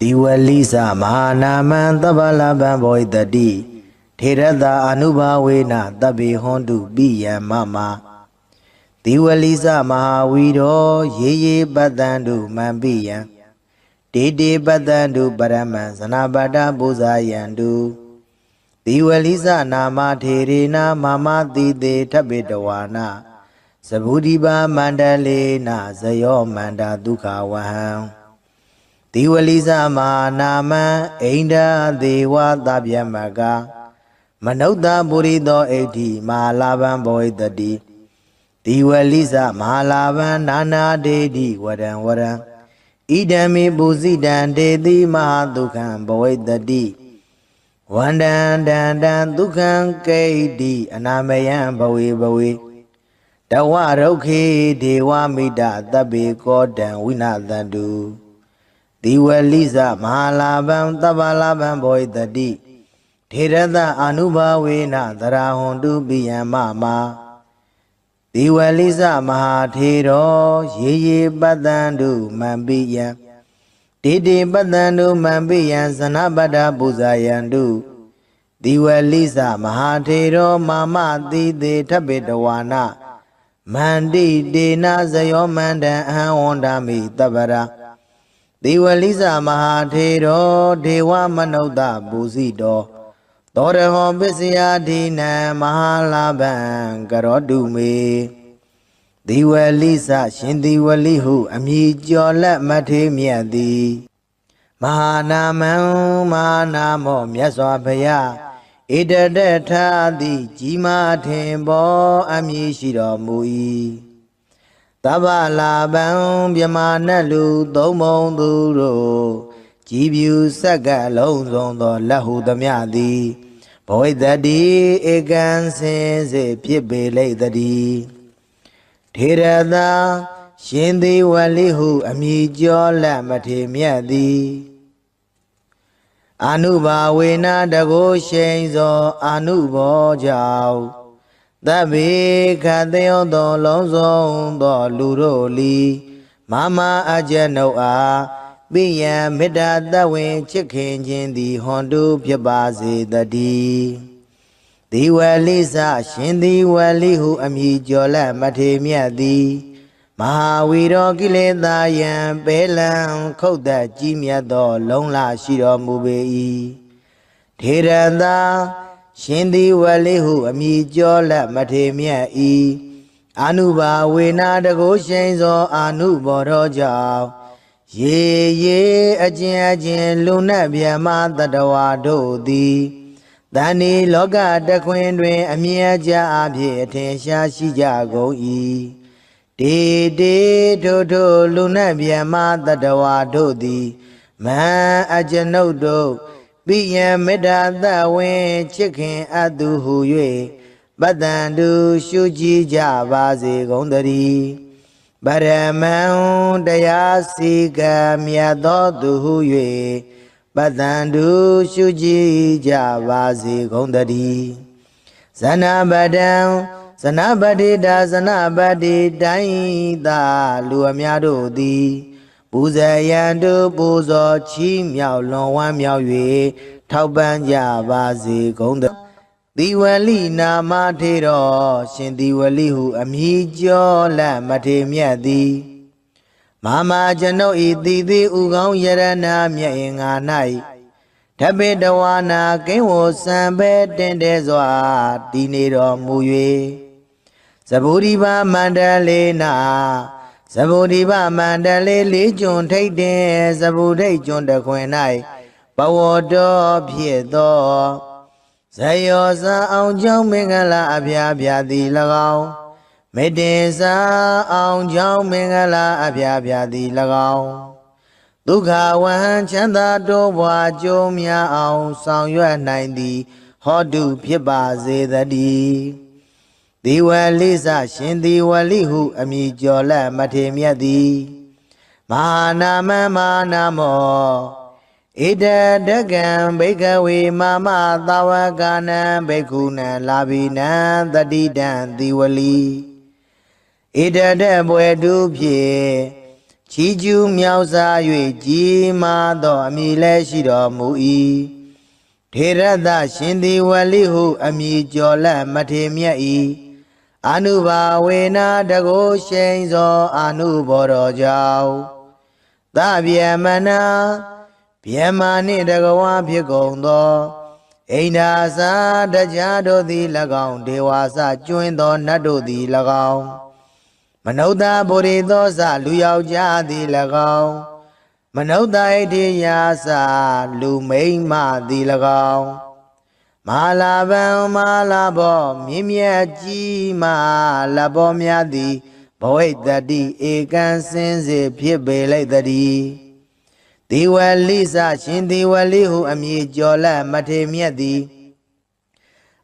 Diwalisa Mahanaman Tabalaban Boy the D Tirada Anubawena Tabi Hondu Biya Mama Diwalisa Mahawido Ye Badandu Mambiya Dede Badandu Baraman Sanabada Buzayandu Diwalisa Nama Tirina Mama Dide Tabidawana Sabudiba Mandalena Zayo Manda Duka Waham Diwalisa Manama Ainda Dewa Dabyamaga Manauda Burido 80 Malaban Boy the D Diwalisa Malaban Nana Dedi Waran Idami Buzidan Dedi Mahadukan Boy the D Wandan Dan Dukan Kadi Anamayan Bawi Dawaroke Dewa Mida Dabi Godan Winadandu Diwalisa Mahalaban Tabalaban Boy the D Tirada Anubawena Darahondu Biyamama Diwalisa Mahatiro Ye Badandu Mambiya Dede Badandu Mambiya Sanabada Buzayandu Diwalisa Mahatiro Mama Dide Tabidawana Mandi Dena Zayomanda Ahondami Tabara Diwalisa Mahatero Dewa Manauda Buzido Doreho Bisya Dina Mahalaban Garodume Diwalisa Shindiwalihu Amijola Mate Miadi Mahanamo Myaswabaya Ida Tadi Jima Tembo Amishiro Mui Tabalaban Biamanalu Domon Duro Jibu Saga Lonzon the Lahu Damiadi Boy Daddy Egan says a Pibe lay the D Tirada Shindi Walihu Amijo Lamate Miadi Anuba Wena Dago Shenzo Anubo Jau Dabi Kadeo do Lonzo do Luroli Mama Ajanoa Biya Mida Dawin Chicken Jindi Hondu Piabazi the D Diwalisa Shindi Walihu Amijola Mate Miadi Mahawiro Gileda Yam Belan Koda Jimia do Longla Shiro Mubei Tiranda Shindi Walihu Amijola Matemia E Anuba Wena the Goshenzo Anubo Roja Ye Ajin Luna Biama the Dawado di Dani Loga the Quendwe Amiaja Abhi Atensha Shijago E De Dodo Luna Biama the Dawado di Ma Ajanodo Biya Meda the way chicken adu huye Badandu Shuji Javazi Gondari Baraman Dayasiga Miadodu huye Badandu Shuji Javazi Gondari Sanabadam Sanabadi da Sanabadi Daida Luamiado di Buzayandu Buzo Chi Miao Long Wan Miao Yue Tauban Javazi Gonda Diwali Nama Tero Shin Diwalihu Amijo La Mate Miadi Mama Jano Ididi Ugong Yarana Miainga Nai Tabidawana Kenwo Sambe Dendezwa Dinero Muye Saburiba Mandalena Sabudiba Mandale Legion take the Sabuday John the Quenai Bawodo Piedo Sayosa on John Mingala Abia di Lagao Medesa on John Mingala Abia di Lagao Duka Wan Chanda Dowa Jomia on Sang Yuan 90 Hodu Pibaze the D Diwalisa Shindi Walihu Amijola Matemiadi Manama Manamo Ida Dagan Bekawi Mama Dawagana Bekuna Labina the Didan Diwali Ida Debwe Dubye ချီကျူးမြောက်စား၍ကြီးမားသောအမည်လည်းရှိတော်မူ၏ထေရသရှင်သည်ဝလိဟုအမည်ကျော်လက်မထေမြတ်၏အနုဘာဝေနတကိုရှိန်သောအနုဘောတော်ကြောင့်သဗျမနာဗျမနှင့်တကဝါဖြစ်ကုန်သောအိန္ဒာစာတရားတို့သည်၎င်းဒေဝါစကျွင်းသောနတ်တို့သည်၎င်းမနုဿဗုရိသောစလူယောက်ျားသည်၎င်းမနုဿဣတိယာစလူမိန်းမသည်၎င်းမဟာလာဗံမဟာလာဘောမြင့်မြတ်ကြီးမဟာလဘောများသည်ဘဝိတ္တိဧကံစင်စေဖြစ်ပေလိုက်တည်းဒီဝလိစရှင်ဒီဝလိဟုအမည်ကျော်လက်မထေမြတ်သည်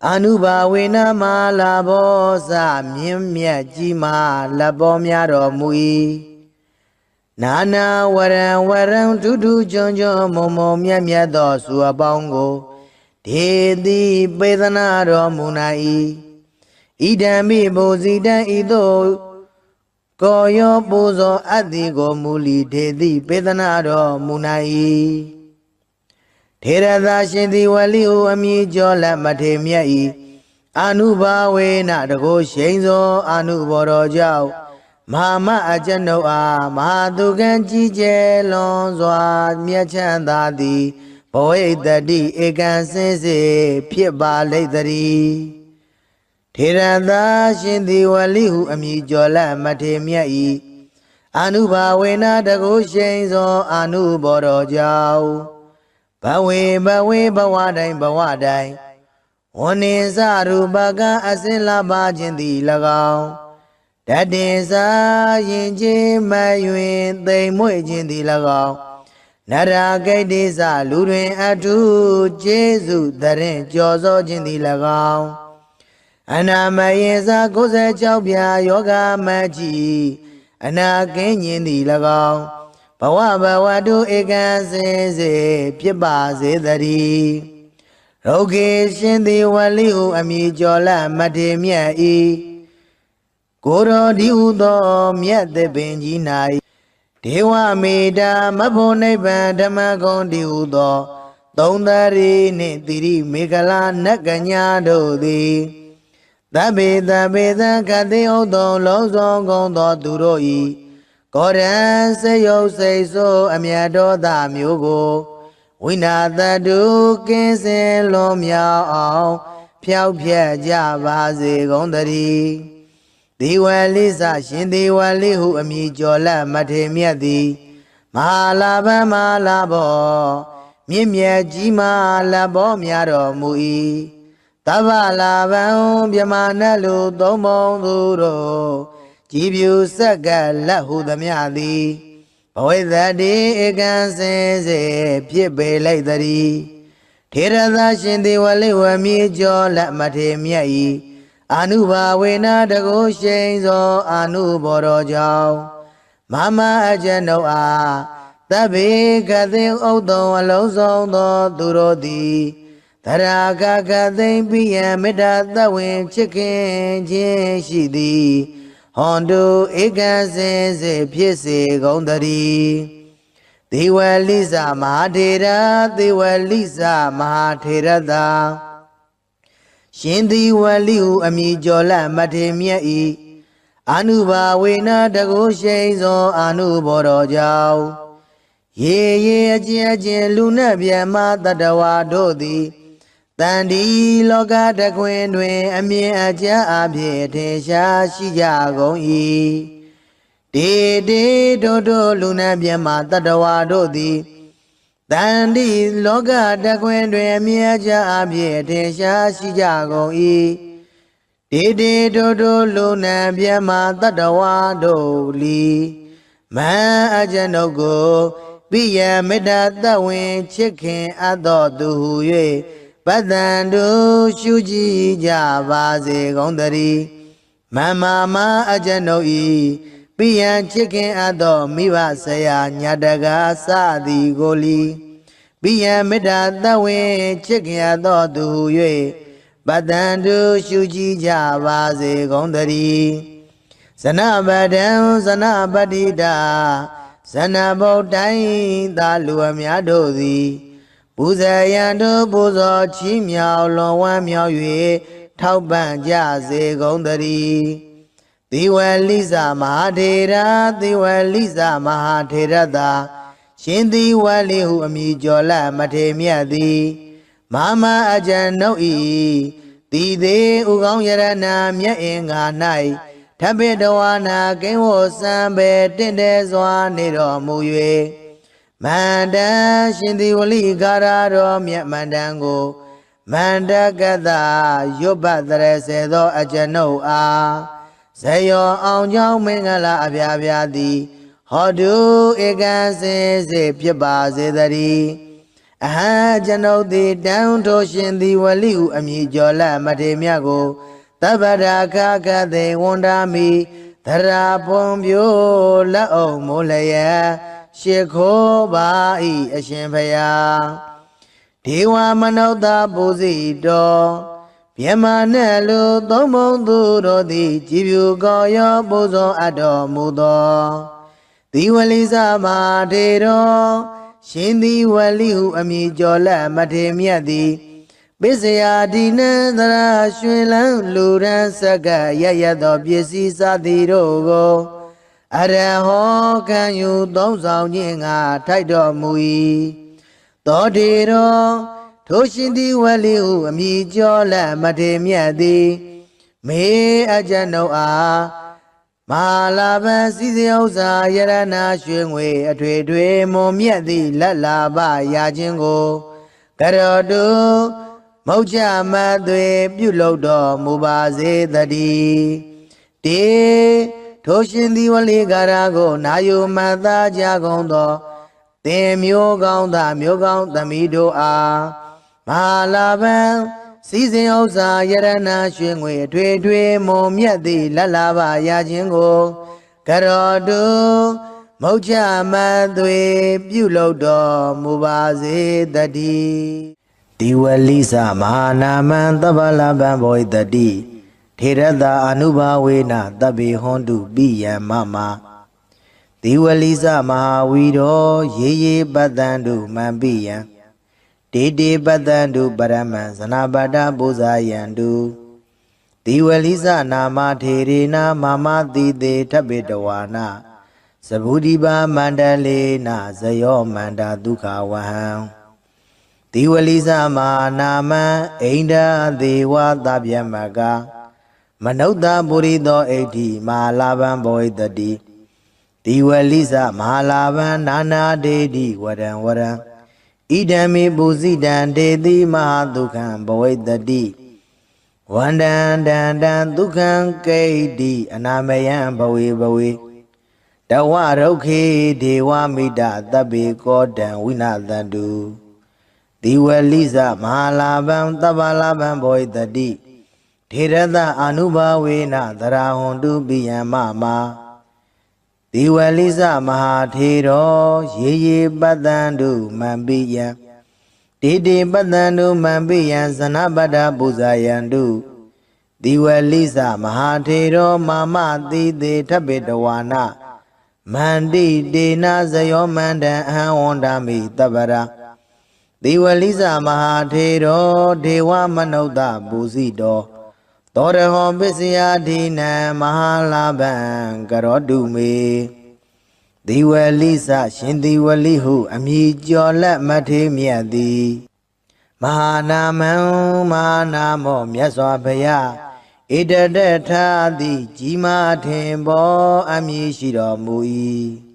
အနုဘာဝေနမဟာလာဘောစမြင့်မြတ်ကြီးမဟာလဘောများတော်မူ၏နာနာဝရံဝရံထူးထူးချွန်ချွန်မုံမုံမြတ်မြတ်သောစုအပေါင်းကိုဒေတိပေသနာတော်မူနာ၏ဣဒံမိဘုဇိတံဤသို့ကိုယောပူဇော်အပ်သည်ကိုမူလီဒေတိပေသနာတော်မူနာ၏ထေရသာရှင်သည်ဝလိဟုအမည်ကျော်လက်မထေမြတ်၏အနုဘာဝေနတကိုရှိန်သောအနုဘောတော်ကြောင့်မဟာမအကျွန်ုပ်အားမဟာသူကံကြီးကျယ်လွန်စွာမြတ်ချမ်းသာသည်ဘဝိတ္တိဧကံစင်စေဖြစ်ပါလိမ့်တည်းထေရသာရှင်သည်ဝလိဟုအမည်ကျော်လက်မထေမြတ်၏အနုဘာဝေနတကိုရှိန်သောအနုဘောတော်ကြောင့်ဘဝေဘဝတိုင်းဝဏ္ဏင်္စရူပကအစင်လာပါခြင်းသည်၎င်းတတင်စာရင်ချင်းမယွင်သိမ်မွေ့ခြင်းသည်၎င်းနရာဂိတ်တိစလူတွင်အထုကျေးဇူးတရင်ကြော်စောခြင်းသည်၎င်းအနာမယေစာ96ပြာယောဂမကြီးအနာကင်းခြင်းသည်၎င်းဘဝတုဧကံစင်စေဖြစ်ပါစေတည်းရောဂေရှင်သည်ဝလိဟုအမည်ကျော်လက်မထေမြတ်၏ကိုရောဒီဟုသောမြတ်သပင်ကြီး၌ဒေဝမေတာမဖို့နိဗ္ဗာန်ဓမ္မဂုံဒီဟုသောသုံးသရီနှင့်တိရိမေခလာနတ်ကညာတို့သည်သဗ္ဗေသခတိဥသောလုံးစုံကုန်သောသူတို့၏ကောရံစေယုတ်စိတ်ဆိုးအမြတ်တော်သားမျိုးကိုဝိနာတတုကင်းစင်လွန်မြောက်အောင်ဖြောက်ဖြက်ကြပါစေကုန်တည်းဒီဝလိစရှင်ဒီဝလိဟုအမည်ကျော်လက်မထေမြတ်သည်မဟာလာဗံမဟာလာဘောမြင့်မြတ်ကြီးမဟာလဘောများတော်မူ၏သဗ္ဗလာဗံမြမနတ်လူသုံးပုံသူတို့ကြည်ဖြူဆက်ကလက်ဟုသမျှသည်ဘဝိတ္တိဧကံစင်စေဖြစ်ပေလိုက်တည်းထေရသာရှင်ဒီဝလိဝမည်ကျော်လက်မထေမြတ်၏အနုဘာဝေနတကိုရှိန်သောအနုဘောတော်ကြောင့်မမအကျွန်ုပ်အားသဗ္ဗေကသိဥဒ္ဒံအလုံးစုံသောသူတို့သည်သရာကသိမ့်ပိယံမေတ္တာသဝေချစ်ခင်ခြင်းရှိသည်ဟွန်တုဧကံစင်စေဖြစ်စေကုန်တည်းဒေဝလိစမဟာထေရဒေဝလိစမဟာထေရသာရှင်ဒီဝလိဟုအမည်ကျော်လက်မထေမြတ်၏အနုဘာဝေနတကိုရှိန်သောအနုဘောတော်ကြောင့်ရေအကျဉ်လူနှင့်ဗျမတတဝါတို့သည်တန်ဒီလောကတခွင်တွင်အမြင်အကျအဖြစ်ထင်ရှားရှိကြကုန်၏တေတို့လူနှင့်ဗျမတတဝါတို့သည်တန်ဒီလောကတခွင်တွင်အမြင်အကျအဖြစ်ထင်ရှားရှိကြကုန်၏တေတို့လူနှင့်ဗျမတတဝါတို့လီမန်အကျွန်ုပ်ကိုပိယမေတ္တာသဝင်ချစ်ခင်အပ်သောသူဟု၍ပတ္တန်တို့ရှုကြည်ကြပါစေကုန်တည်းမမအကျွန်ုပ်၏ပိယံချစ်ခင်အပ်သောမိဘဆရာညာတကားစသည်ကိုလီပိယံမေတ္တာသဝင်ချစ်ခင်အပ်သောသူဟု၍ပတ္တန်တို့ရှုကြည်ကြပါစေကုန်တည်းဇနပဒံဇနပတိတာ ဇဏဗုဒ္ဓိုင်းသာလူအများတို့သည်ပူဇေယံတို့ပူဇော်ချီးမြှောက်လွန်ဝမ်းမြောက်၍ထောက်ပံ့ကြစေကုန်သတည်းသီဝလိဇမဟာထေရသီဝလိဇမဟာထေရသာရှင်သီဝလိဟုအမည်ကျော်လမထေမြတ်သည်မမအကျဉ်နှုတ်ဤတည်သေးဥကောင်းယရဏမြတ်အင်္ဂါ၌ထပ်ပိတဝါနာကိဝစံပေတင့်တယ်စွာနေတော်မူ၍မန္တရှင်သီဝလိကာရတော်မြတ်မန္တန်ကိုမန္တကတရွတ်ပတ်တရစေသောအကျဉ်နှုတ်အားဇယောအောင်ကြောင်းမင်္ဂလာအပြာပြာသည်ဟောတုဧကံစင်စေဖြစ်ပါစေတည်းအဟံကျွန်ုပ်သည်တန်ထိုရှင်သီဝလိဟုအမည်ကျော်လမထေမြတ်ကိုသဗ္ဗရာခကသေဝန္တာမိသရာဖွန်ပြိုးလက်အောင်မိုးလျက်ရှ िख ိုးပါ၏အရှင်ဘုရားဒေဝမနုဿပူဇိတော်မြမနဲ့လူသုံးဘုံသူတို့သည်ကြည်ဖြူကောင်းရောပူဇော်အပ်တော်မူသောသီဝလိဇမဟာထေတော်ရှင်သီဝလိဟုအမည်ကျော်လမထေမြတ်သည်ပစ္စယဒီနံသရရွှင်လန်းလူရန်စက္ကရရသောပစ္စည်းစသည်တို့ကိုအရဟောခံယူသုံးဆောင်ခြင်းငါထိုက်တော်မူ၏သောတေတော်ထိုရှင်သီဝလိဟုအမည်ကျော်လမထေမြတ်သည်မေအကျဉ်ုပ်အားမဟာလာဘစီစဥစ္စာယရဏရွှေငွေအထွေထွေမွန်မြတ်သည့်လက်လာပရာခြင်းကိုကရောတုမုတ်ချမသွေပြုလုပ်တော်မူပါစေတည်းတေထိုရှင်သီဝလိကာရကိုနာယုမတ်သားကြကုန်သောသင်မျိုးကောင်းသားမျိုးကောင်းသမီးတို့အားမဟာလာဘံစီစဉ်ဥစ္စာယရဏရွှေငွေအထွေထွေမွန်မြတ်သည့်လက်လာပါရခြင်းကိုကရောတုမုတ်ချမသွေပြုလုပ်တော်မူပါစေတည်းဒီဝလိစမဟာနာမံသဗ္ဗလဗံဘောတတိထေရတအနုဘာဝေနတဗ္ဗေဟွန်တုပိယံမမဒီဝလိစမဟာဝီရောရေရေပတ္တံတုမံပိယံတေတေပတ္တံတုပရမံဇနပတ္တပူဇာယံတုဒီဝလိစနာမထေရေနမမတိတေထပိတဝါနာသဗုဒိပါမန္တလေနဇယောမန္တာဒုက္ခဝဟံဒီဝလိစမဟာနာမံအိန္ဒာဒေဝသဗျမကမနုဿပုရိသောဣဋ္ဌိမဟာလာဘံဘောတတိဒီဝလိစမဟာလာဘံနာနာဒေတိဝရံဝရံဣဒံမေပုဇိတံဒေတိမဟာဒုက္ခံဘဝိတတိဝန္တံတန္တံဒုက္ခံကိဋ္တိအနာမယံဘဝေဘဝေတဝရုခေဒေဝမိတသဗ္ဗေကောတံဝိနာသတုဒီဝလိစမဟာလာဘံသဗ္ဗလာဘံဘောတတိထေရတအနုဘာဝေနသရာဟွန်တုပိယံမမဒီဝလိစမဟာထေရောရေရေပတ္တံတုမံပိယံတေတေပတ္တံတုမံပိယံဇနပတ္တပူဇာယံတုဒီဝလိစမဟာထေရောမမတိတေထပိတဝါနာမန္တိတေနဇယောမန္တံအဟံဝန္တာမိတပ္ပရာဒီဝလိစမဟာထေရောဒေဝမနုဿပူဇိတောသောရဟောပစ္စယဒိနံမဟာလာဘံကရောတုမေဒီဝလိစရှင်ဒီဝလိဟုအမည်ကျော်လက်မထေမြတ်သည်မဟာနာမံမဟာနာမောမြတ်စွာဘုရားဣတတထာတိကြီးမားထင်ပေါ်အမည်ရှိတော်မူ၏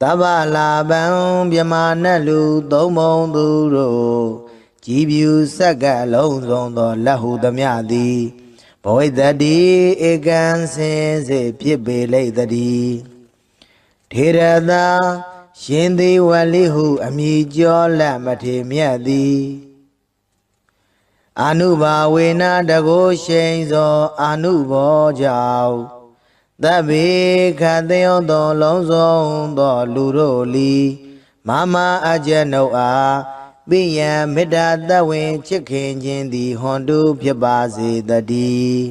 သဗ္ဗလာဘံမြမနတ်လူသုံးဘုံသူတို့ကြည်ဖြူစက္ကလုံးစုံသောလက်ဟုသမျှသည်ဘဝိတတိဧကံစင်စေဖြစ်ပေလိမ့်တည်းထေရသာရှင်သီဝလိဟုအမည်ကျော်လက်မထေမြတ်သည်အနုဘာဝေနတကိုရှိန်သောအနုဘောကြောင့်သဗ္ဗေခတယောသောလုံးစုံသောလူတို့လီမမအကျဉ်ုပ်အားပိယံမေတ္တာတဝင်ချစ်ခင်ခြင်းသည်ဟွန်တုဖြစ်ပါစေတည်း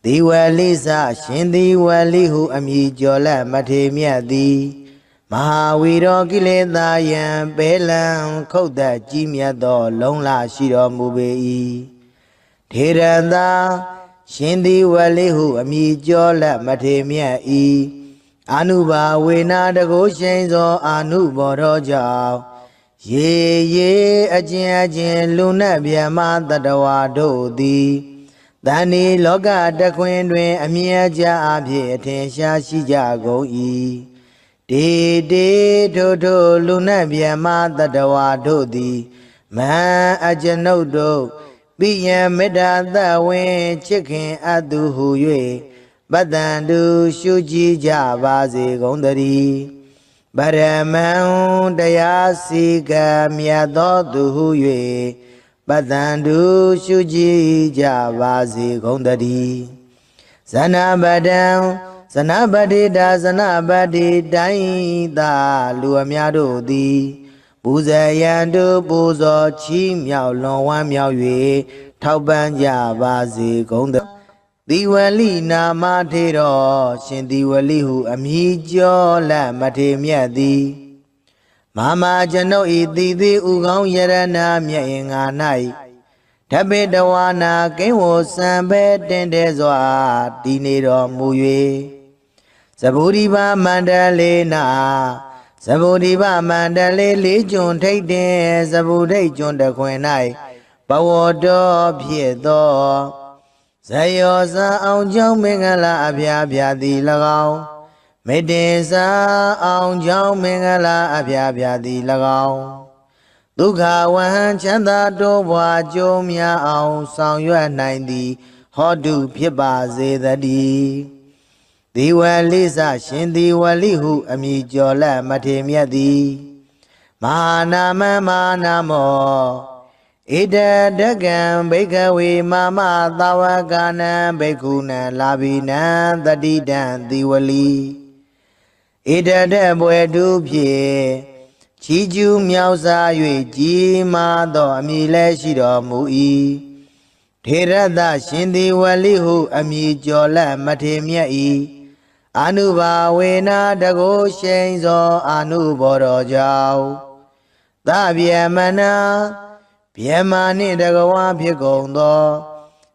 ဒီဝလိစရှင်ဒီဝလိဟုအမည်ကျော်လက်မထေမြတ်သည် မဟာဝီရောကိလေသာယံဘေလံခုတ်သက်ကြီးမြတ်သောလုံလရှိတော်မူပေ၏ထေရသာရှင်သည်ဝလိဟုအမိကျော်လက်မထေမြတ်၏အာနုဘာဝေနာတကုရှိန်သောအာနုဘောတော်ကြောင့်ရေရေအကျဉ်လူနတ်ဗျမတတဝါတို့သည်တန်ဒီလောကတခွင်တွင်အမြဲကြအဖြစ်အထင်ရှားရှိကြကုန်၏တေတေထိုလူနတ်ဗျမတတဝါတို့သည်မဟံအကျွန်ုပ်တို့ပိယံမေတ္တာသဝင်ချစ်ခင်အပ်သူဟု၍ပတ္တံတုရှုကြည်ကြပါစေကုန်သတည်းပရမံတရားစီကံမြတ်သောသူဟု၍ပတ္တံတုရှုကြည်ကြပါစေကုန်သတည်းဇနပတံဇနပတိတာဇနပတိတိုင်းသာလူအများတို့သည်ပူဇေယံတုပူဇော်ချီးမြှောက်လွန်ဝမ်းမြောက်၍ထောက်ပံ့ကြပါစေကုန်သသီဝလိနာမထေတော်ရှင်သီဝလိဟုအမည်ကျော်လက်မထေမြတ်သည်မာမကျွန်ုပ်ဤသီသည်ဥကောင်းယရဏမြတ်အင်္ဂါ၌ဓပေတဝါနာကိဝောစံပဲတင်တဲစွာတည်နေတော်မူ၍သဗ္ဗုဒိဗမန္တလေးနာသဗ္ဗုဒိဗမန္တလေးလေးကျွန်းထိတ်တင်သဗ္ဗုဒိတ်ကျွန်းတခွင်၌ဘဝတော်ဖြစ်သောဇယောဇာအောင်ကြောင့်မင်္ဂလာအဖျားဖျားသည်၎င်းမေတ္တေစာအောင်ကြောင့်မင်္ဂလာအဖျားဖျားသည်၎င်းဒုက္ခဝဟံချမ်းသာတိုးပွားကြုံများအောင်ဆောင်ရွက်နိုင်သည်ဟောတုဖြစ်ပါစေတည်းသီဝလိစရှင်သီဝလိဟုအမည်ကျော်လက်မထေမြတ်သည်မဟာနာမမဟာနာမောဣဒဒကံဘိက္ခဝေမမသာဝကနံဘိက္ခုနံလာဘိနံတတိတံသီဝလိဣဒဒဘွယ်တုဖြင့်ချီးကျူးမြောက်စား၍ကြီးမားသောအမည်လည်းရှိတော်မူ၏ထေရသရှင်သီဝလိဟုအမည်ကျော်လက်မထေမြတ်၏အာနုဘာဝေနာတကုရှိန်သောအာနုဘောတော်ကြောင့်သဗျမနာဗျမာနှင့်တကဝါဖြစ်ကုန်သော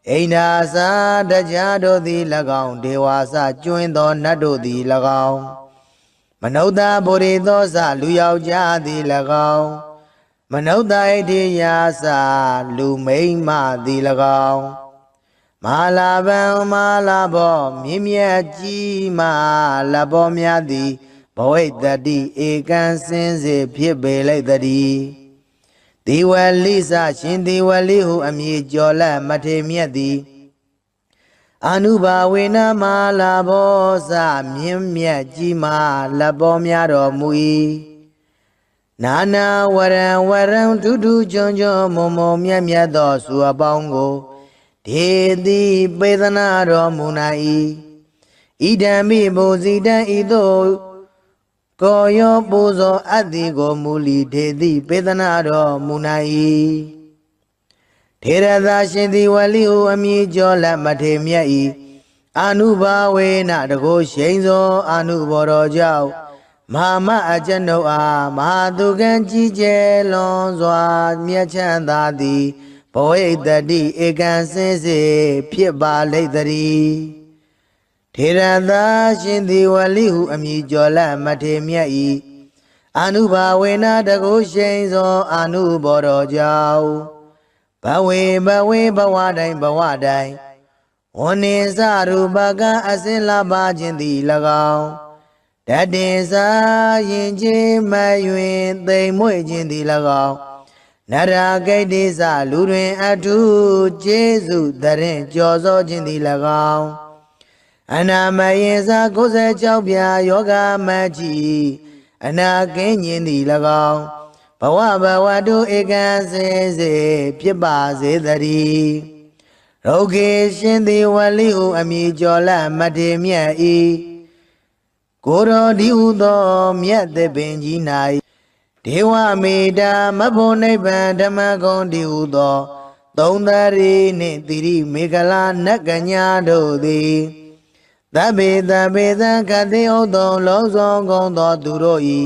အိန္ဒာစာတရားတို့သည်၎င်းဒေဝါစကျွင်းသောနတ်တို့သည်၎င်းမနုဿဗုရိသောစလူယောက်ျားသည်၎င်းမနုဿဣတိယာစလူမိန်းမသည်၎င်းမဟာလာဗံမဟာလာဘောမြင့်မြတ်ကြီးမလဘောများသည်ဘဝိတ္တိဧကံစင်စေဖြစ်ပေလိုက်တည်းသီဝလိစရှင်သီဝလိဟုအမည်ကျော်လက်မထေမြတ်သည်အာနုဘာဝေနမလာဘောစမြင့်မြတ်ကြီးမာလက်ပေါ်များတော်မူ၏နာနာဝရံထူးထူးချွန်ချွန်မုံမုံမြတ်မြတ်သောစုအပေါင်းကိုဒေတိပေသနာတော်မူနိုင်၏ဣဒံမိဘုဇိတံဤသို့ကိုယောပူဇော်အတ္တိကိုမူလီဒေတိပေသနာတော်မူနိုင်၏ထေရသာရှင်သီဝလိဟုအမည်ကျော်လက်မထေမြတ်၏အာနုဘာဝေနတကုရှိန်သောအာနုဘောတော်ကြောင့်မဟာမအကျွန်ုပ်အားမဟာသူကံကြီးကျယ်လွန်စွာမြတ်ချမ်းသာသည်ဘဝိတ္တိဧကံစင်စေဖြစ်ပါလိမ့်တည်းထေရသာရှင်သီဝလိဟုအမည်ကျော်လက်မထေမြတ်၏အာနုဘာဝေနတကုရှိန်သောအာနုဘောတော်ကြောင့်ဘဝေဘဝတိုင်းဝဏ္ဏစရူပကအစင်လာပါခြင်းသည်၎င်းတတေစာရင်ချင်းမယွင်သိမ်မွေ့ခြင်းသည်၎င်းနရာဂိတိစလူတွင်အထုကျေးဇူးတရင်ကြော်စောခြင်းသည်၎င်းအနာမယေစာ96ပြာယောဂမကြီးအနာကင်းခြင်းသည်၎င်းဘဝတုဧကံစေစေဖြစ်ပါစေတည်းရုဂေရှင်သီဝလိဟုအမည်ကျော်လက်မထေမြတ်၏ကိုရောဒီဟုသောမြတ်သပင်ကြီး၌ဒေဝမေတ္တာမဖို့နိဗ္ဗာန်ဓမ္မဂုံဒီဟုသောသုံးသရီနှင့်သီရိမေခလာနတ်ကညာတို့သည် သဗ္ဗေသဗ္ဗေသံခတိဥသောလုံးစုံကုန်သောသူတို့ဤ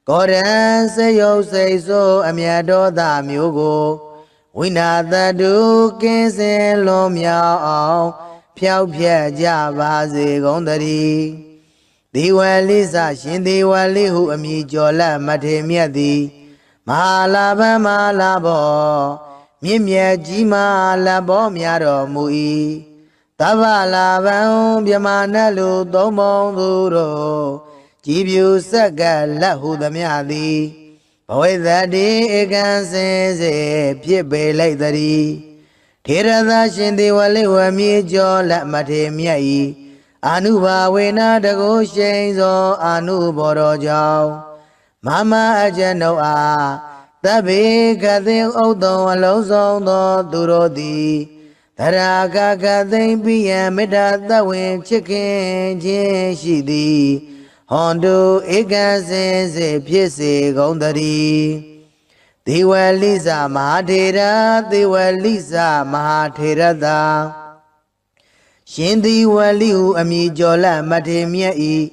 ကောရံစေယုတ်စိတ်ဆိုးအမြတ်တော်သာမျိုးကိုဝိနာတတုကင်းစင်လွန်မြောက်အောင်ဖြောက်ဖြက်ကြပါစေကုန်သတည်းဒီဝလိစရှင်ဒီဝလိဟုအမည်ကျော်လက်မထေမြတ်သည်မဟာလာဘမဟာလာဘောမြင့်မြတ်ကြီးမာလဘောများတော်မူ၏သဗ္ဗလာဘံမြမနတ်လူသုံးပုံသူတို့ကြည်ပြူဆက်ကလက်ဟုသမျှသည်ဘဝိသတိဧကံစင်စေဖြစ်ပေလိုက်တည်းထေရသရှင်ဒီဝလိဝမြေကျော်လက်မထေမြတ်၏အာနုဘာဝေနတကုရှိန်သောအာနုဘောတော်ကြောင့်မမအကျဉ်ုပ်အားသဗ္ဗေကသိဥသောအလုံးစုံသောသူတို့သည်သရာကကသိမ့်ပိယံမေတ္တာသဝေချစ်ခင်ခြင်းရှိသည်ဟွန်တုဧကံစင်စေဖြစ်စေကုန်သတည်းဒေဝလိစမဟာထေရဒေဝလိစမဟာထေရသာရှင်ဒီဝလိဟုအမည်ကျော်လက်မထေမြတ်၏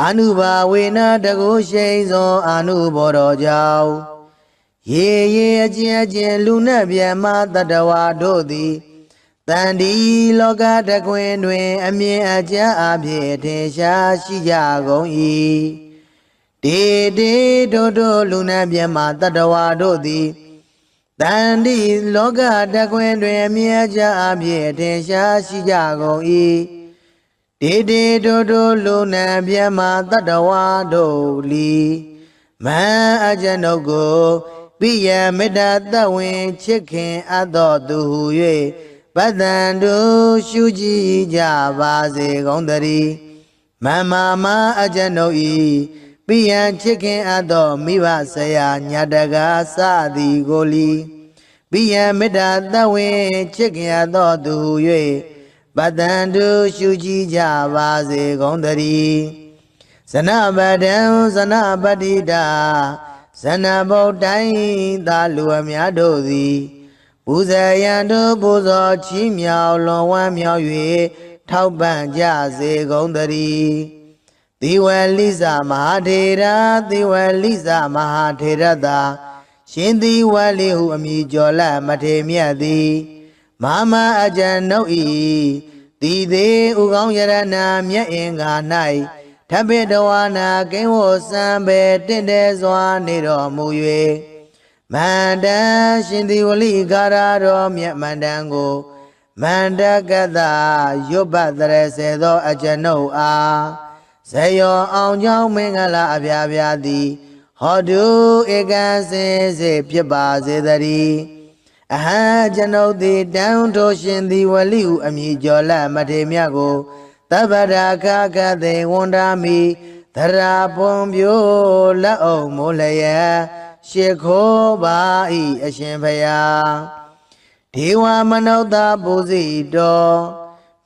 အာနုဘာဝေနတကုရှိန်သောအာနုဘောတော်ကြောင့်ရေရေအကျဉ်အကျဉ်လူနှင့်ဗျမတတဝါတို့သည်တန်ဒီလောကတကွင်တွင်အမြင်အကျအဖြစ်ထင်ရှားရှိကြကုန်၏တေတေတို့တို့လူနှင့်ဗျမတတဝါတို့သည်တန်ဒီလောကတကွင်တွင်အမြင်အကျအဖြစ်ထင်ရှားရှိကြကုန်၏တေတေတို့တို့လူနှင့်ဗျမတတဝါတို့လီမံအကျဉ်ုပ်ကိုပိယမေတ္တာသဝင်ချစ်ခင်အပ်တော်သူဟု၍ပတ္တန်တို့ရှုကြည်ကြပါစေကုန်သတည်းမမမအကျဉ်ုပ်ဤပိယချစ်ခင်အပ်တော်မိဘဆရာညာတကားစသည်ကိုလီပိယမေတ္တာသဝင်ချစ်ခင်အပ်တော်သူဟု၍ပတ္တန်တို့ရှုကြည်ကြပါစေကုန်သတည်းဇနပတံဇနပတိတာဇနဗုဒ္ဓိသာလူအများတို့သည်ပူဇေယံတို့ပူဇော်ချီးမြှောက်လွန်ဝမ်းမြောက်၍ထောက်ပံ့ကြစေကုန်သတည်းသေဝလိစမဟာထေရသေဝလိစမဟာထေရသာရှင်သေဝလိဟုအမည်ကျော်လက်မထေမြတ်သည်မမအကျဉ်ုပ်၏တိသေးဥကောင်းယရဏမြတ်အင်္ဂါ၌ထပိတဝါနာကိဝောစံပေတင့်တယ်စွာနေတော်မူ၍မန္တန်ရှင်သေဝလိကာရတော်မြတ်မန္တန်ကိုမန္တကတရွတ်ပတ်တရစေသောအကျဉ်ုပ်အားဇယောအောင်ကြောင်းမင်္ဂလာအပြားပြားသည်ဟောတုဧကံစင်စေဖြစ်ပါစေတည်းအဟံကျွန်ုပ်သည်တန်ထိုရှင်သေဝလိဟုအမည်ကျော်လက်မထေမြတ်ကိုသဗ္ဗရာခကသေဝန္ဒာမိသရာပွန်ပြိုလက်အုံမိုးလျက်ရှ िख ိုးပါဤအရှင်ဖယားဒေဝမနုဿပူဇိတော်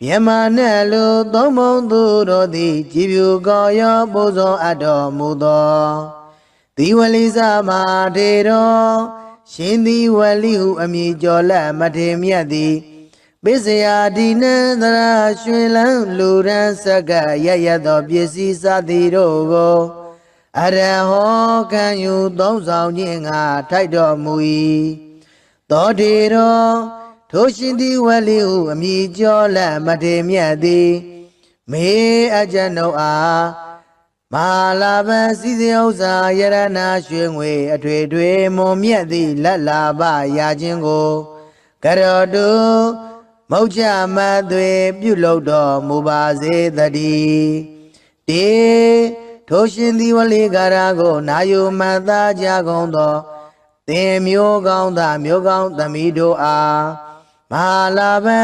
မြမနဲ့လူသုံးပုံသူတို့သည်ကြည်ပြူကောရောပူဇော်အပ်တော်မူသောသီဝလိစမထေတော်ရှင်သီဝလိဟုအမည်ကျော်လက်မထေမြတ်သည်ပိစယာဒီနံသရာရွှေလန်းလူရန်စကရရသောပစ္စည်းစသည်တို့ကိုအရဟောခံယူသုံးဆောင်ခြင်းငါထိုက်တော်မူ၏သောတေတော်ထိုရှင်သီဝလိဟုအမည်ကျော်လက်မထေမြတ်သည်မေအကျဉ်ုပ်အားမဟာလာဘစီစဉ်ဥစ္စာယရနာရွှေငွေအထွေထွေမွန်မြတ်သည့်လက်လာပရာခြင်းကိုကရောတုမௌချမသွေပြုလုပ်တော်မူပါစေတည်းတေထိုရှင်သီဝလိကာရကိုနာယုမတ်သားကြကုန်သောသင်မျိုးကောင်းသားမျိုးကောင်းသမီးတို့အားမဟာလာဘံ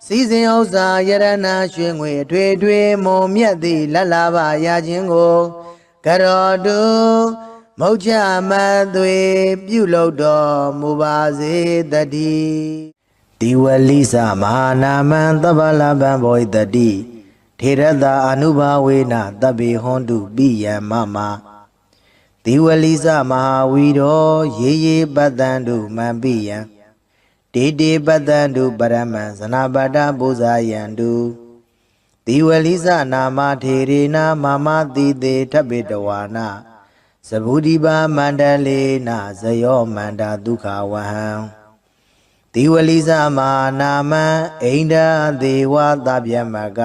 စီစဉ်ဥစ္စာယရနာရွှေငွေအထွေထွေမွန်မြတ်သည့်လက်လာပရာခြင်းကိုကရောတုမௌချမသွေပြုလုပ်တော်မူပါစေတည်းဒီဝလိစမဟာနာမံသဗ္ဗလဗံဘောဣတတိထေရတာအနုဘာဝေနသဗ္ဗေဟွန်တုပိယံမမဒီဝလိစမဟာဝီရောရေရေပတ္တံတုမံပိယံတေတေပတ္တံတုပရမံဇနာပတ္တပုဇာယံတု တိဝလိစနာမထေရေနာမမတိတေထပိတဝါနာသဗုဒိပါမန္တလေနာဇယောမန္တာဒုက္ခဝဟံတိဝလိစမာနာမံဣန္ဒဒေဝသဗျမက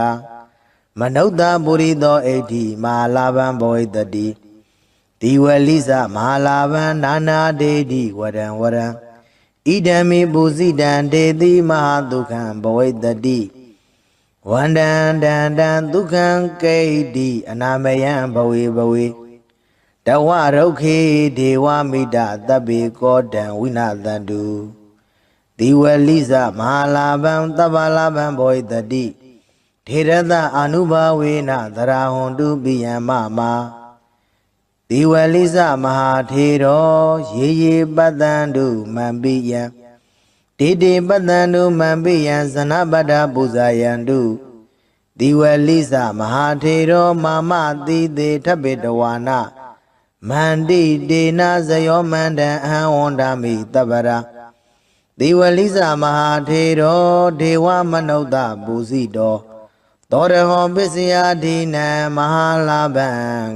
မနုဿပုရိသောဣဋ္ဌိမဟာလာဘံဘောဣတတိတိဝလိစမဟာလာဘံနာနာဒေတိဝရံဝရံဣဒံမိပုစိတံဒေတိမဟာဒုက္ခံဘောဣတတိဝန္တံတံတံဒုက္ခံကိဋ္တိအနာမယံဘဝေဘဝေတဝရုခေဒေဝမိတသဗ္ဗေကောတံဝိနာသန္တုတိဝလိစမဟာလာဘံသဗ္ဗလာဘံဘောဣတတိထေရတအာနုဘာဝေနသရဟွန်တုပိယံမမတိဝလိစမဟာထေရောရေရေပတ္တန္တုမံပိယံတေတေပတ္တန္တုမံပိယံဇနပတ္ထပူဇာယန္တုတိဝလိစမဟာထေရောမာမတိတေထပိတဝါနာမန္တိတေနာဇယောမန္တံအဟံဝန္ဒာမိတပ္ပရာတိဝလိစမဟာထေရောဒေဝမနုဿပူဇိတောသောရဟောပစ္စယဒိနံမဟာလာဘံ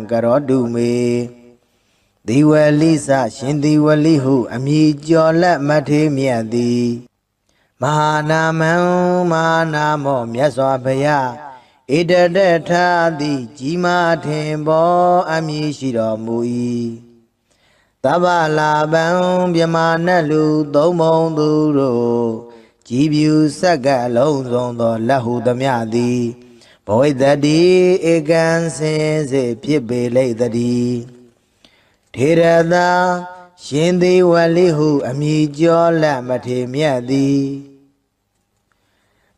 ကရောတုမေတိဝလိစရှင်တိဝလိဟုအမည်ကျော်လက်မထေမြတ်သည်မဟာနာမံမဟာနာမောမြတ်စွာဘုရားဣတတထာတိကြီးမားထင်ပေါ်အမည်ရှိတော်မူ၏သဗ္ဗလာဘံမြမနတ်လူသုံးမုံသူတို့ကြည်ဖြူဆက်ကပ်လုံးစုံသောလက်ဟုသမျှသည်ဘောဣတတိဧကံစင်စေဖြစ်ပေလိမ့်တည်းထေရသာရှင်သေဝလိဟုအမည်ကျော်လက်မထေမြတ်သည်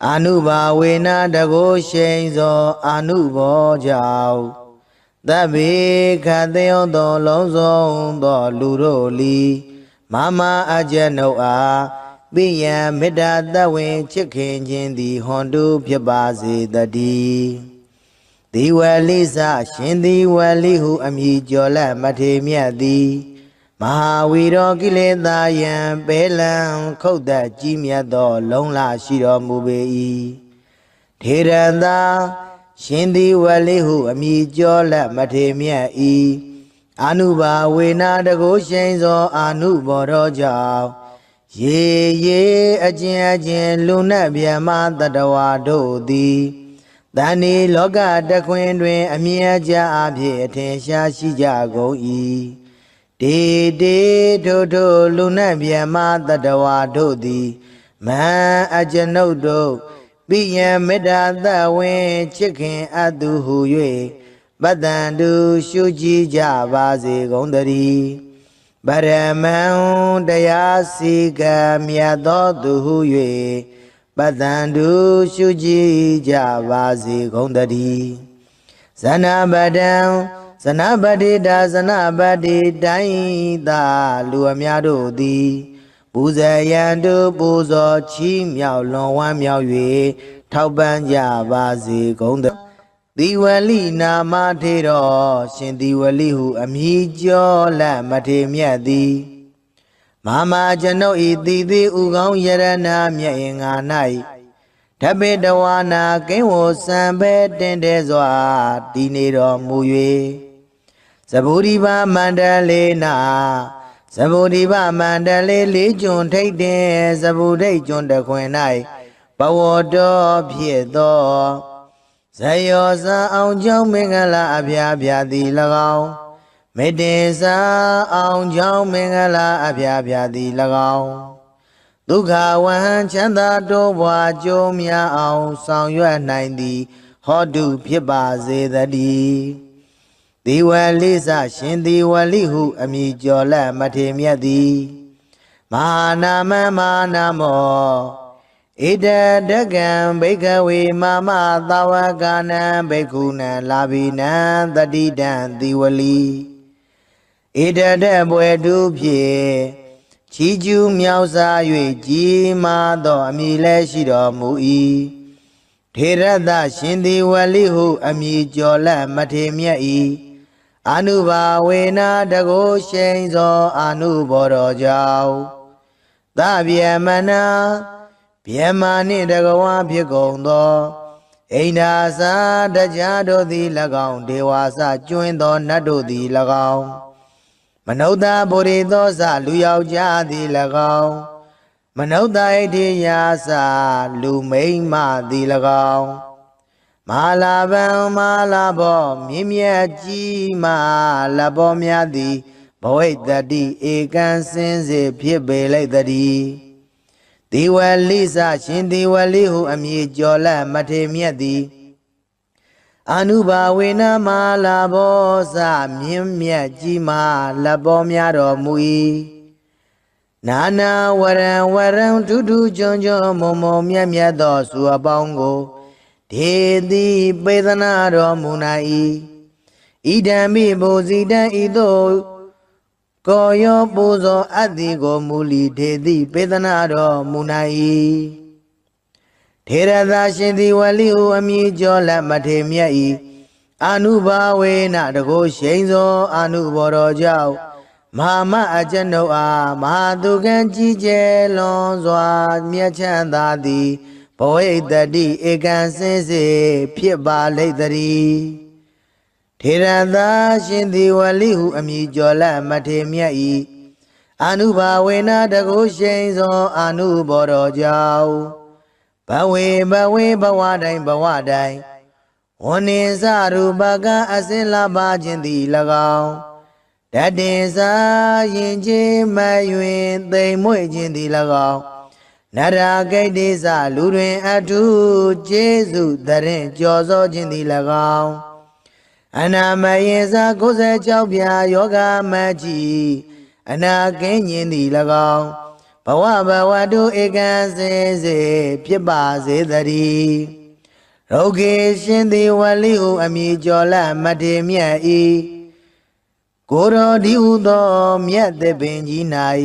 အာနုဘာဝေနတကိုရှိန်သောအာနုဘောကြောင့်သဗ္ဗေခတယောသောလုံးစုံသောလူတို့လီမမအကျနုအားပိယံမေတ္တာတဝင်ချစ်ခင်ခြင်းသည်ဟွန်တုဖြစ်ပါစေတည်းဒီဝလိစရှင်ဒီဝလိဟုအမည်ကျော်လက်မထေမြတ်သည်မဟာဝီရောကိလေသာယံပေလံခုတ်သက်ကြီးမြတ်သောလုံးလရှိတော်မူပေ၏ထေရသာရှင်ဒီဝလိဟုအမည်ကျော်လက်မထေမြတ်၏အာနုဘာဝေနာတကိုရှိန်သောအာနုဘောတော်ကြောင့်ရေရေအကျဉ်အကျဉ်လူနတ်ဗျမတတဝါတို့သည်တဏှိလောကတခွင်တွင်အမြဲကြအဖြစ်အထင်ရှားရှိကြကုန်၏တေတေထိုထိုလူနတ်ဗျမတတဝါတို့သည်မဟံအကျွန်ုပ်တို့ပိယံမေတ္တာသဝင်ချစ်ခင်အပ်သူဟု၍ပတ္တန္တုရှုကြည်ကြပါစေကုန်သတည်းပရမံတရားစီကံမြတ်သောသူဟု၍ပတ္တန္တုရှုကြည်ကြပါစေကုန်သတည်းဇနပတံဇနပတိတာဇနပတိတိုင်းသာလူအများတို့သည်ပူဇေယံတုပူဇော်ချီးမြှောက်လွန်ဝမ်းမြောက်၍ထောက်ပံ့ကြပါစေကုန်သတည်းတိဝလိနာမထေရောရှင်တိဝလိဟုအမည်ကျော်လက်မထေမြတ်သည်မမကျွန်ုပ်ဤတည်သည်ဥကောင်းယရဏမြတ်င်္ဂါ၌ထပိတဝါနာကိဝစံပဲတင်တဲစွာတည်နေတော်မူ၍သဗ္ဗုရိပါမန္တလေနာသဗ္ဗုရိပါမန္တလေလေးကျွန်းထိတ်တင်သဗ္ဗုဒိတ်ကျွန်းတခွင်၌ဘဝတော်ဖြစ်သောဇယောဇာအောင်ကြောင့်မင်္ဂလာအဖျားဖျားသည်၎င်းမေတ္တေစာအောင်ကြောင့်မင်္ဂလာအဖျားဖျားသည်၎င်းဒုက္ခဝဟံချမ်းသာတိုးပွားကြိုးများအောင်ဆောင်ရွက်နိုင်သည်ဟောတုဖြစ်ပါစေတည်းဒီဝလိစရှင်ဒီဝလိဟုအမည်ကျော်လက်မထေမြတ်သည်မဟာနာမမဟာနာမောဣတတကံဘိကဝေမမသာဝကနံဘိက္ခုနံလာဘိနံတတိတံတိဝလိဣတတဘွယ်တုဖြင့်ချီးကျူးမြောက်စား၍ကြီးမားသောအမည်လည်းရှိတော်မူ၏ထေရတရှင်ဒီဝလိဟုအမည်ကျော်လက်မထေမြတ်၏အာနုဘာဝေနာတကိုရှိန်သောအာနုဘောတော်ကြောင့်သဗ္ဗယမနာဗျမနှင့်တကဝါဖြစ်ကုန်သော အိန္ဒာစာတရားတို့သည်၎င်းဒေဝါစကျွင်းသောနတ်တို့သည်၎င်းမနုဿဗုရိသောစလူယောက်ျားသည်၎င်းမနုဿဣတိယာစလူမိန်းမသည်၎င်းမဟာလာဗံမဟာလာဘောမြင့်မြတ်ကြီးမလဘောများသည်ဘဝိတ္တိဧကံစင်စေဖြစ်ပေလိုက်တည်းဒီဝလိစရှင်ဒီဝလိဟုအမည်ကျော်လမထေမြတ်သည်အနုဘာဝေနမဟာလာဘောစမြင့်မြတ်ကြီးမလဘောများတော်မူ၏နာနာဝရံဝရံထူးထူးချွန်ချွန်မုံမုံမြတ်မြတ်သောစုအပေါင်းကိုဒေတိပေသနာတော်မူနာ၏ဣဒံမိဘူဇိတံဤသို့ကိုယောပူဇော်အပ်သည်ကိုမူလီဒေတိပေသနာတော်မူနာ၏ထေရသာရှင်သည်ဝလိဟုအမည်ကျော်လမထေမြတ်၏အနုဘာဝေနတကုရှိန်သောအနုဘော်တော်ကြောင့်မဟာမအကျွန်ုပ်အားမဟာသူကံကြီးကျယ်လွန်စွာမြတ်ချမ်းသာသည်ဘဝိတ္တိဧကံစင်စေဖြစ်ပါလိမ့်တည်းထေရသာရှင်သည်ဝလိဟုအမည်ကျော်လမထေမြတ်၏အနုဘာဝေနတကုရှိန်သောအနုဘော်တော်ကြောင့်ဘဝေဘဝတိုင်းဝဏ္ဏင်္စရူပကအစင်လာပါခြင်းသည်၎င်းတတင်စာရင်ချင်းမယွင်သိမ်မွေ့ခြင်းသည်၎င်းနရာဂိတ်တိစလူတွင်အထုကျေးဇူးတရင်ကြော်စောခြင်းသည်၎င်းအနာမယင်စာ96ပြာယောဂမကြီးအနာကင်းခြင်းသည်၎င်းဘဝတုဧကံစင်စေဖြစ်ပါစေတည်းရောဂေရှင်သည်ဝလိဟုအမည်ကျော်လမထေမြတ်၏ကိုရောဒီဟုသောမြတ်သစ်ပင်ကြီး၌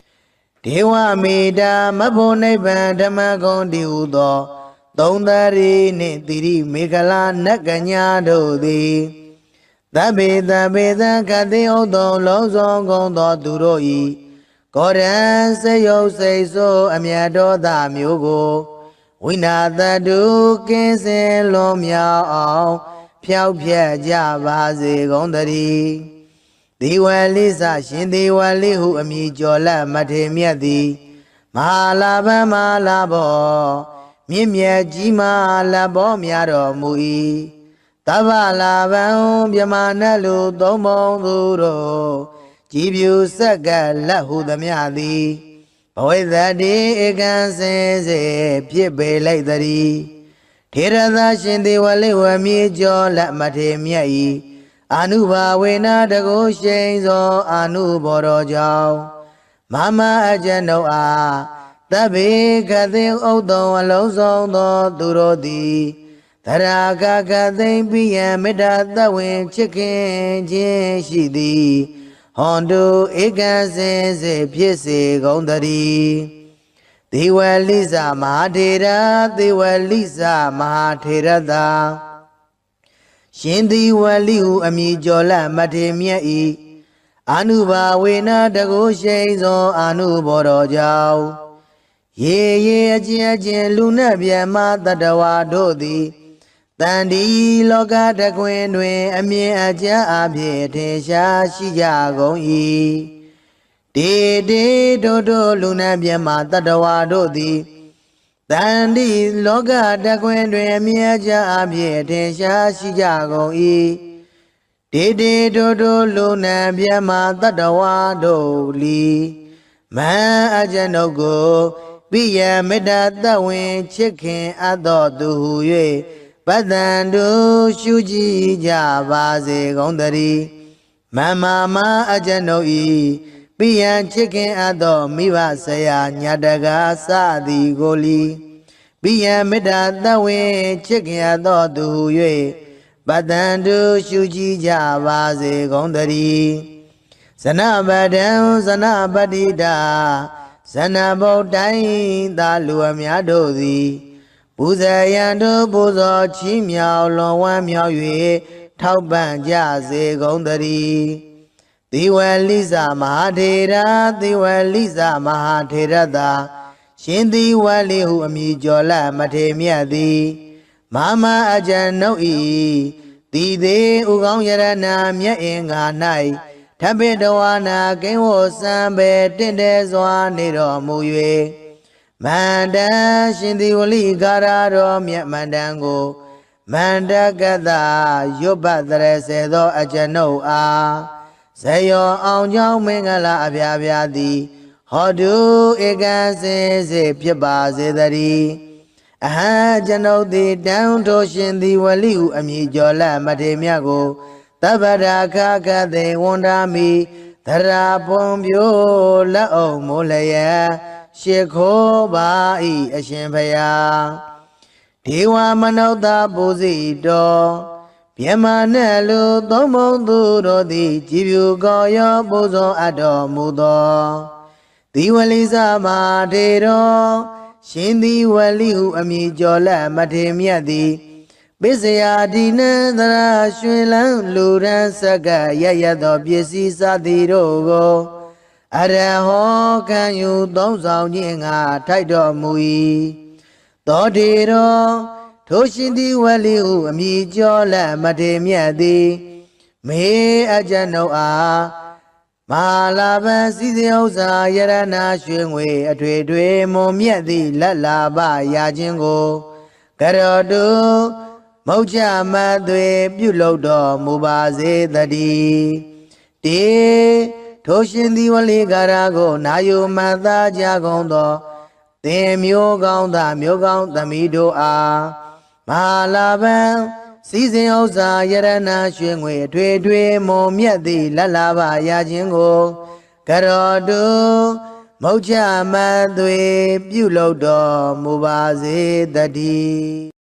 ဒေဝမေတာမဖို့နိဗ္ဗာန်ဓမ္မဂုံဒီဟုသောသုံးသရီနှင့်တိရိမေခလာနတ်ကညာတို့သည်သဗ္ဗေသခတိဥသောလုံးစုံကုန်သောသူတို့၏ကောရံစေယုတ်စိတ်ဆိုးအမြတ်တော်သားမျိုးကိုဝိနာတတုကင်းစင်လွန်မြောက်အောင်ဖြောက်ဖြက်ကြပါစေကုန်သတည်းဒီဝလိစရှင်ဒီဝလိဟုအမည်ကျော်လမထေမြတ်သည်မဟာလာဗံမဟာလာဘောမြင့်မြတ်ကြီးမလဘောများတော်မူ၏သဗ္ဗလာဗံမြမနလူသုံးပုံသူတို့ကြည်ဖြူစက္ကလက်ဟုသမျှသည်ဘဝိတ္တိဧကံစင်စေဖြစ်ပေလိုက်တည်းထေရသာရှင်ဒီဝလိဝမည်ကျော်လမထေမြတ်၏အနုဘာဝေနတကုရှိန်သောအနုဘော်တော်ကြောင့်မမအကျွန်ုပ်အားတဗ္ဗေခသိဥဒ္ဒံအလုံးစုံသောသူတို့သည်သရာဂကသိမ့်ပိယံမေတ္တာသဝေချစ်ခင်ခြင်းရှိသည်ဟွန်တုဧကံစင်စေဖြစ်စေကုန်တည်းဒေဝလိစမဟာထေရဒေဝလိစမဟာထေရသာရှင်ဒီဝလိဟုအမည်ကျော်လမထေမြတ်၏အနုဘာဝေနတကုရှိန်သောအနုဘော်တော်ကြောင့်ရေအချင်းလူနှင့်မြတ်မတတဝါတို့သည်တန်ဒီလောကတကွင်တွင်အမြင်အကျဉ်းအဖြစ်ထင်ရှားရှိကြကုန်၏တေတို့လူနှင့်မြတ်မတတဝါတို့သည်တန်ဒီလောကတကွင်တွင်အမြင်အကျဉ်းအဖြစ်ထင်ရှားရှိကြကုန်၏တေတို့လူနှင့်မြတ်မတတဝါတို့လီမန်အကျွန်ုပ်ကိုပိယမေတ္တာသဝင်ချစ်ခင်အပ်သောသူဟု၍ပတ္တန်တို့ရှုကြည်ကြပါစေကုန်တည်းမမအကျွန်ုပ်၏ပိယံချစ်ခင်အပ်သောမိဘဆရာညာတကားစသည်ကိုလီပိယံမေတ္တာသဝင်ချစ်ခင်အပ်သောသူဟု၍ပတ္တန်တို့ရှုကြည်ကြပါစေကုန်တည်းဇနပဒံဇနပတိတာဇနဗုဒ္ဓိုင်းသာလူအများတို့သည်ပူဇေယံတို့ပူဇော်ချီးမြှောက်လွန်ဝမ်းမြောက်၍ထောက်ပံ့ကြစေကုန်တည်းသေဝလိစမဟာထေရသေဝလိစမဟာထေရသာရှင်သေဝလိဟုအမည်ကျော်လမထေမြတ်သည် မာမအကြံနှုတ်ဤတီသေးဥကောင်းယရနာမြတ်အင်္ဂါ၌ထပ်ပိတဝါနာကိန်းဝစံပဲတင့်တယ်စွာနေတော်မူ၍မန္တန်ရှင်သည်ဝလိကာရတော်မြတ်မန္တန်ကိုမန္တကတရွတ်ပတ်တရစေသောအကြံနှုတ်အားဇယောအောင်ကြောင်းမင်္ဂလာအပြာပြာသည်ဟောတုဧကံစင်စေဖြစ်ပါစေတည်းအဟံကျွန်ုပ်သည်တန်ထိုရှင်သည်ဝလိဟုအမည်ကျော်လက်မထေမြတ်ကိုတပ္ပရာခခသိဝန္ဒာမိသရာပွန်ပြိုလက်အောင်မိုးလျက်ရှ िख ိုးပါ၏အရှင်ဘုရားဒေဝမနုဿပူဇိတော်မြမနဲ့လူသုံးဘုံသူတို့သည်ကြည်ဖြူကောရောပူဇော်အပ်တော်မူသောဒီဝလိစမာထေတော်ရှင်သည်ဝလိဟုအမည်ကျော်လက်မထေမြတ်သည်ပစ္စယဒီနံသရရွှေလန်းလူရန်စက္ကရရသောပစ္စည်းစသည်တို့ကိုအရဟောခံယူသုံးဆောင်ခြင်းငါထိုက်တော်မူ၏သောတေတော်ထိုရှင်သည်ဝလိဟုအမည်ကျော်လက်မထေမြတ်သည်မေအကြံတို့အားမဟာလာဘံစီစဉ်ဥစ္စာယရနာရွှေငွေအထွေထွေမွန်မြတ်သည့်လက်လာပရာခြင်းကိုကရောတုမုတ်ချမသွေပြုလုပ်တော်မူပါစေတည်းတေထိုရှင်သည်ဝလိကာရကိုနာယုမတ်သားကြကုန်သောသင်မျိုးကောင်းသားမျိုးကောင်းသမီးတို့အားမဟာလာဘံစီစဉ်ဥစ္စာယရနာရွှေငွေအထွေထွေမွန်မြတ်သည့်လက်လာပရာခြင်းကိုကရောတုမုတ်ချမသွေပြုလုပ်တော်မူပါစေတည်း